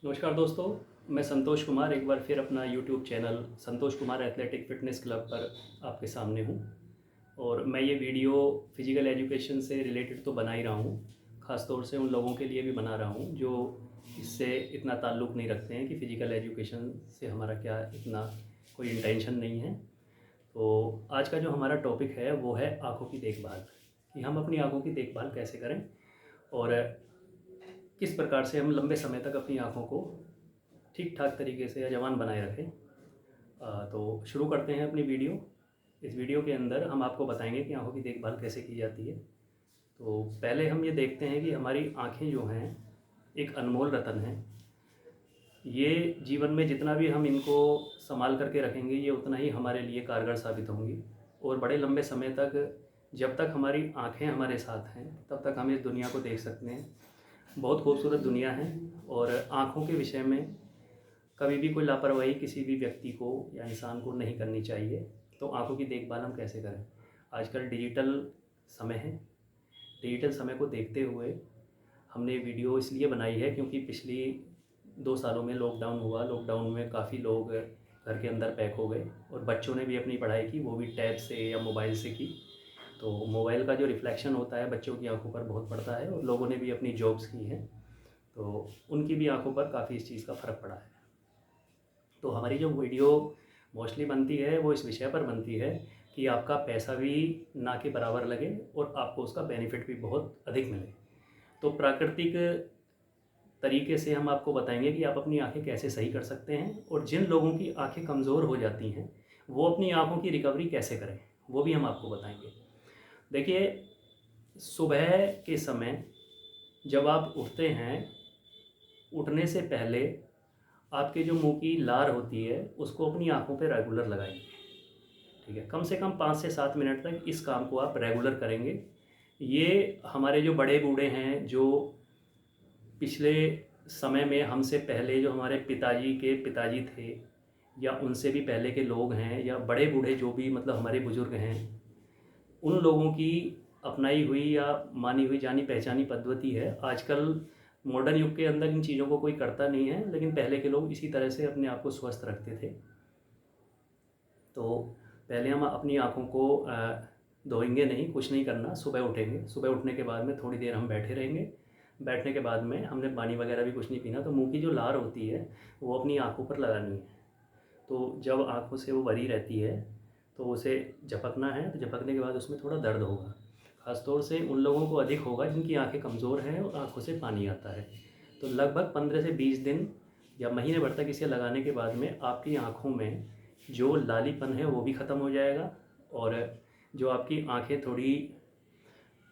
नमस्कार दोस्तों, मैं संतोष कुमार एक बार फिर अपना YouTube channel Santosh Kumar athletic fitness club पर आपके सामने हूँ। और मैं ये वीडियो फ़िज़िकल एजुकेशन से रिलेटेड तो बना ही रहा हूँ, ख़ास तौर से उन लोगों के लिए भी बना रहा हूँ जो इससे इतना ताल्लुक़ नहीं रखते हैं कि फ़िज़िकल एजुकेशन से हमारा क्या इतना कोई इंटेंशन नहीं है। तो आज का जो हमारा टॉपिक है वो है आँखों की देखभाल, कि हम अपनी आँखों की देखभाल कैसे करें और किस प्रकार से हम लंबे समय तक अपनी आँखों को ठीक ठाक तरीके से या जवान बनाए रखें। तो शुरू करते हैं अपनी वीडियो। इस वीडियो के अंदर हम आपको बताएंगे कि आँखों की देखभाल कैसे की जाती है। तो पहले हम ये देखते हैं कि हमारी आँखें जो हैं एक अनमोल रत्न है। ये जीवन में जितना भी हम इनको संभाल करके रखेंगे ये उतना ही हमारे लिए कारगर साबित होंगी और बड़े लंबे समय तक जब तक हमारी आँखें हमारे साथ हैं तब तक हम इस दुनिया को देख सकते हैं। बहुत खूबसूरत दुनिया है और आँखों के विषय में कभी भी कोई लापरवाही किसी भी व्यक्ति को या इंसान को नहीं करनी चाहिए। तो आँखों की देखभाल हम कैसे करें? आजकल डिजिटल समय है, डिजिटल समय को देखते हुए हमने वीडियो इसलिए बनाई है क्योंकि पिछली 2 सालों में लॉकडाउन हुआ। लॉकडाउन में काफ़ी लोग घर के अंदर पैक हो गए और बच्चों ने भी अपनी पढ़ाई की, वो भी टैब से या मोबाइल से की। तो मोबाइल का जो रिफ्लेक्शन होता है बच्चों की आंखों पर बहुत पड़ता है और लोगों ने भी अपनी जॉब्स की हैं तो उनकी भी आंखों पर काफ़ी इस चीज़ का फ़र्क पड़ा है। तो हमारी जो वीडियो मोस्टली बनती है वो इस विषय पर बनती है कि आपका पैसा भी ना के बराबर लगे और आपको उसका बेनिफिट भी बहुत अधिक मिले। तो प्राकृतिक तरीके से हम आपको बताएंगे कि आप अपनी आंखें कैसे सही कर सकते हैं और जिन लोगों की आंखें कमज़ोर हो जाती हैं वो अपनी आंखों की रिकवरी कैसे करें वो भी हम आपको बताएंगे। देखिए, सुबह के समय जब आप उठते हैं, उठने से पहले आपके जो मुंह की लार होती है उसको अपनी आंखों पे रेगुलर लगाएंगे। ठीक है, कम से कम 5 से 7 मिनट तक इस काम को आप रेगुलर करेंगे। ये हमारे जो बड़े बूढ़े हैं, जो पिछले समय में हमसे पहले जो हमारे पिताजी के पिताजी थे या उनसे भी पहले के लोग हैं या बड़े बूढ़े जो भी मतलब हमारे बुज़ुर्ग हैं, उन लोगों की अपनाई हुई या मानी हुई जानी पहचानी पद्धति है। आजकल मॉडर्न युग के अंदर इन चीज़ों को कोई करता नहीं है, लेकिन पहले के लोग इसी तरह से अपने आप को स्वस्थ रखते थे। तो पहले हम अपनी आँखों को धोएंगे नहीं, कुछ नहीं करना। सुबह उठेंगे, सुबह उठने के बाद में थोड़ी देर हम बैठे रहेंगे। बैठने के बाद में हमने पानी वगैरह भी कुछ नहीं पीना। तो मुंह की जो लार होती है वो अपनी आँखों पर लगानी है। तो जब आँखों से वो भरी रहती है तो उसे झपकना है। तो झपकने के बाद उसमें थोड़ा दर्द होगा, ख़ासतौर से उन लोगों को अधिक होगा जिनकी आंखें कमज़ोर हैं और आँखों से पानी आता है। तो लगभग 15 से 20 दिन या महीने भर तक इसे लगाने के बाद में आपकी आँखों में जो लालीपन है वो भी ख़त्म हो जाएगा और जो आपकी आँखें थोड़ी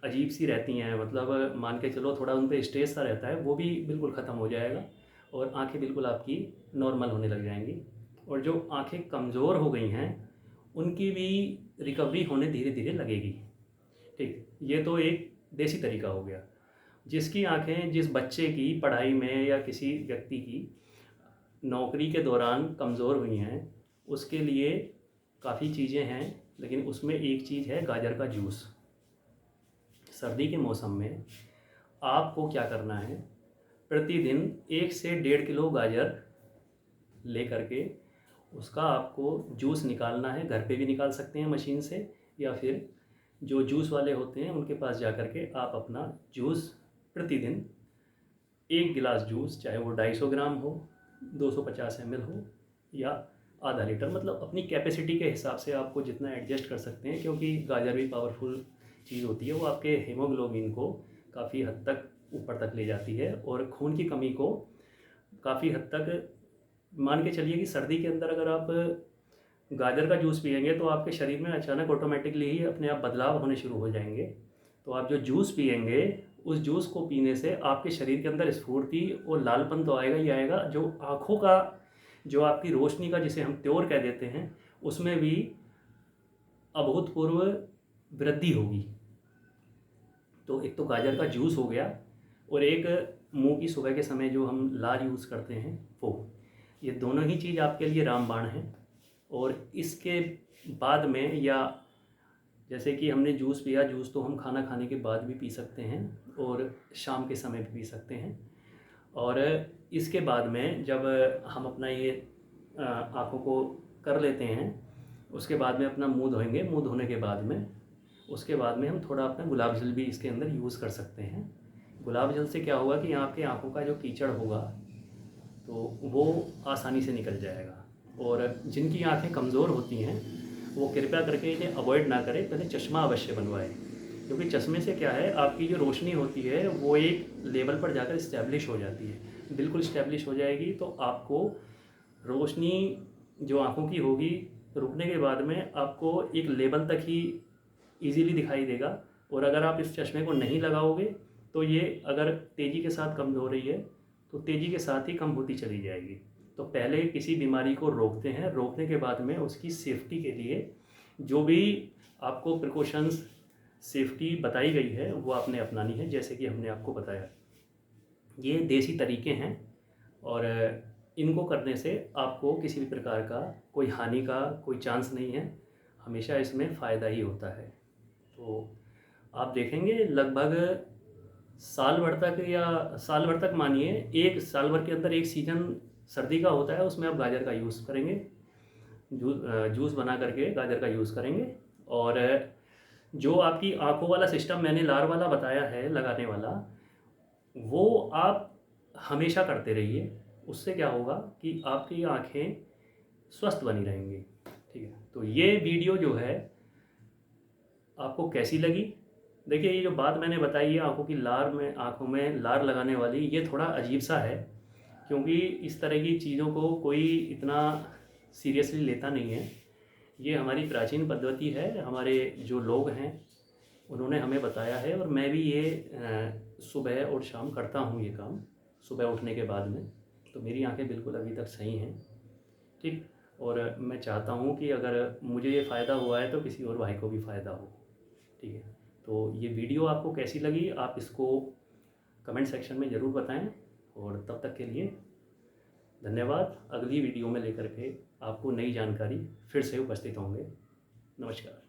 अजीब सी रहती हैं, मतलब मान के चलो थोड़ा उन पर स्ट्रेस सा रहता है, वो भी बिल्कुल ख़त्म हो जाएगा और आँखें बिल्कुल आपकी नॉर्मल होने लग जाएंगी। और जो आँखें कमज़ोर हो गई हैं उनकी भी रिकवरी होने धीरे धीरे लगेगी। ठीक, ये तो एक देसी तरीका हो गया। जिसकी आंखें, जिस बच्चे की पढ़ाई में या किसी व्यक्ति की नौकरी के दौरान कमज़ोर हुई हैं उसके लिए काफ़ी चीज़ें हैं, लेकिन उसमें एक चीज़ है गाजर का जूस। सर्दी के मौसम में आपको क्या करना है, प्रतिदिन 1 से 1.5 किलो गाजर ले करके उसका आपको जूस निकालना है। घर पे भी निकाल सकते हैं मशीन से, या फिर जो जूस वाले होते हैं उनके पास जा कर के आप अपना जूस प्रतिदिन 1 गिलास जूस, चाहे वो 250 ग्राम हो, 250 ml हो या आधा लीटर, मतलब अपनी कैपेसिटी के हिसाब से आपको जितना एडजस्ट कर सकते हैं, क्योंकि गाजर भी पावरफुल चीज़ होती है। वो आपके हीमोग्लोबिन को काफ़ी हद तक ऊपर तक ले जाती है और खून की कमी को काफ़ी हद तक, मान के चलिए कि सर्दी के अंदर अगर आप गाजर का जूस पिएंगे तो आपके शरीर में अचानक ऑटोमेटिकली ही अपने आप बदलाव होने शुरू हो जाएंगे। तो आप जो जूस पिएंगे उस जूस को पीने से आपके शरीर के अंदर स्फूर्ति और लालपन तो आएगा ही आएगा, जो आँखों का, जो आपकी रोशनी का जिसे हम त्योर कह देते हैं, उसमें भी अभूतपूर्व वृद्धि होगी। तो एक तो गाजर का जूस हो गया और एक मुंह की सुबह के समय जो हम लार यूज़ करते हैं वो, ये दोनों ही चीज़ आपके लिए रामबाण है। और इसके बाद में, या जैसे कि हमने जूस पिया, जूस तो हम खाना खाने के बाद भी पी सकते हैं और शाम के समय भी पी सकते हैं। और इसके बाद में जब हम अपना ये आँखों को कर लेते हैं, उसके बाद में अपना मुँह धोएंगे। मुँह धोने के बाद में उसके बाद में हम थोड़ा अपना गुलाब जल भी इसके अंदर यूज़ कर सकते हैं। गुलाब जल से क्या होगा कि आपके आँखों का जो कीचड़ होगा तो वो आसानी से निकल जाएगा। और जिनकी आँखें कमज़ोर होती हैं वो कृपया करके इन्हें अवॉइड ना करें, पहले चश्मा अवश्य बनवाएं। क्योंकि चश्मे से क्या है, आपकी जो रोशनी होती है वो एक लेवल पर जाकर इस्टेब्लिश हो जाती है। बिल्कुल इस्टेब्लिश हो जाएगी तो आपको रोशनी जो आँखों की होगी रुकने के बाद में आपको एक लेवल तक ही इजीली दिखाई देगा। और अगर आप इस चश्मे को नहीं लगाओगे तो ये अगर तेज़ी के साथ कम हो रही है तो तेज़ी के साथ ही कम होती चली जाएगी। तो पहले किसी बीमारी को रोकते हैं, रोकने के बाद में उसकी सेफ्टी के लिए जो भी आपको प्रिकॉशंस सेफ्टी बताई गई है वो आपने अपनानी है, जैसे कि हमने आपको बताया। ये देसी तरीके हैं और इनको करने से आपको किसी भी प्रकार का कोई हानि का कोई चांस नहीं है, हमेशा इसमें फ़ायदा ही होता है। तो आप देखेंगे लगभग साल भर तक या साल भर तक मानिए, एक साल भर के अंदर एक सीज़न सर्दी का होता है, उसमें आप गाजर का यूज़ करेंगे, जूस बना करके गाजर का यूज़ करेंगे। और जो आपकी आँखों वाला सिस्टम मैंने लार वाला बताया है लगाने वाला, वो आप हमेशा करते रहिए। उससे क्या होगा कि आपकी आँखें स्वस्थ बनी रहेंगी। ठीक है, तो ये वीडियो जो है आपको कैसी लगी? देखिए, ये जो बात मैंने बताई है आँखों की लार में, आँखों में लार लगाने वाली, ये थोड़ा अजीब सा है क्योंकि इस तरह की चीज़ों को कोई इतना सीरियसली लेता नहीं है। ये हमारी प्राचीन पद्धति है, हमारे जो लोग हैं उन्होंने हमें बताया है। और मैं भी ये सुबह और शाम करता हूँ ये काम, सुबह उठने के बाद में। तो मेरी आंखें बिल्कुल अभी तक सही हैं। ठीक, और मैं चाहता हूँ कि अगर मुझे ये फ़ायदा हुआ है तो किसी और भाई को भी फ़ायदा हो। ठीक है, तो ये वीडियो आपको कैसी लगी आप इसको कमेंट सेक्शन में ज़रूर बताएं। और तब तक के लिए धन्यवाद। अगली वीडियो में लेकर के आपको नई जानकारी फिर से उपस्थित होंगे। नमस्कार।